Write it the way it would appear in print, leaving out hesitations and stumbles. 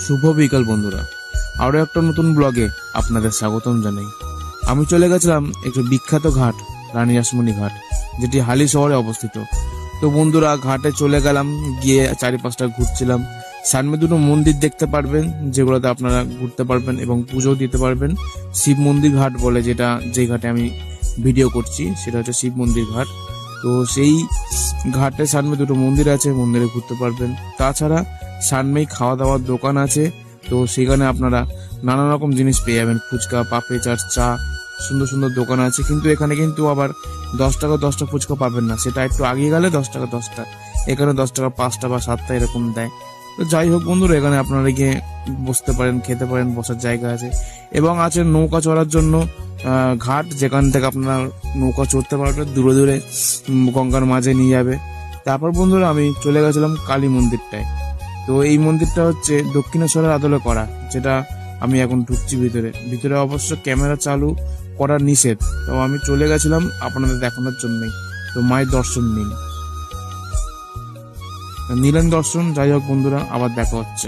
শুভ বিকাল বন্ধুরা, আরো একটা নতুন ব্লগে আপনাদের স্বাগতম জানাই। আমি চলে গেছিলাম একটু বিখ্যাত ঘাট, রানী রাসমণি ঘাট, যেটি হালি শহরে অবস্থিত। তো বন্ধুরা, ঘাটে চলে গেলাম, গিয়ে চারিপাশটা ঘুরছিলাম। সামনে দুটো মন্দির দেখতে পারবেন, যেগুলোতে আপনারা ঘুরতে পারবেন এবং পুজো দিতে পারবেন। শিব মন্দির ঘাট বলে, যে ঘাটে আমি ভিডিও করছি সেটা হচ্ছে শিব মন্দির ঘাট। তো সেই ঘাটের সামনে দুটো মন্দির আছে, মন্দিরে ঘুরতে পারবেন। তাছাড়া সামনেই খাওয়া দাওয়ার দোকান আছে, তো সেখানে আপনারা নানা রকম জিনিস পেয়ে যাবেন, ফুচকা, পাপড়ি চাট, চা, সুন্দর সুন্দর দোকান আছে। কিন্তু এখানে কিন্তু আবার 10 টাকা 10টা ফুচকা পাবেন না, সেটা একটু আগিয়ে গেলে 10 টাকা 10টা, এখানে 10 টাকা 5টা বা 7টা এরকম দেয়। তো যাই হোক বন্ধুরা, এখানে আপনারা গিয়ে বসতে পারেন, খেতে পারেন, বসার জায়গা আছে এবং আছে নৌকা চড়ার জন্য ঘাট, যেখান থেকে আপনারা নৌকা চড়তে পারবেন, দূরে দূরে গঙ্গার মাঝে নিয়ে যাবে। তারপর বন্ধুরা আমি চলে গেছিলাম কালী মন্দিরটায়। তো এই মন্দিরটা হচ্ছে দক্ষিণেশ্বরের আদলে করা, যেটা আমি এখন ঢুকছি ভিতরে। ভিতরে অবশ্য ক্যামেরা চালু করা নিষেধ, তো আমি চলে গেছিলাম আপনাদের দেখানোর জন্যই। তো মায়ের দর্শন নিলেন দর্শন। যাই হোক বন্ধুরা, আবার দেখা হচ্ছে।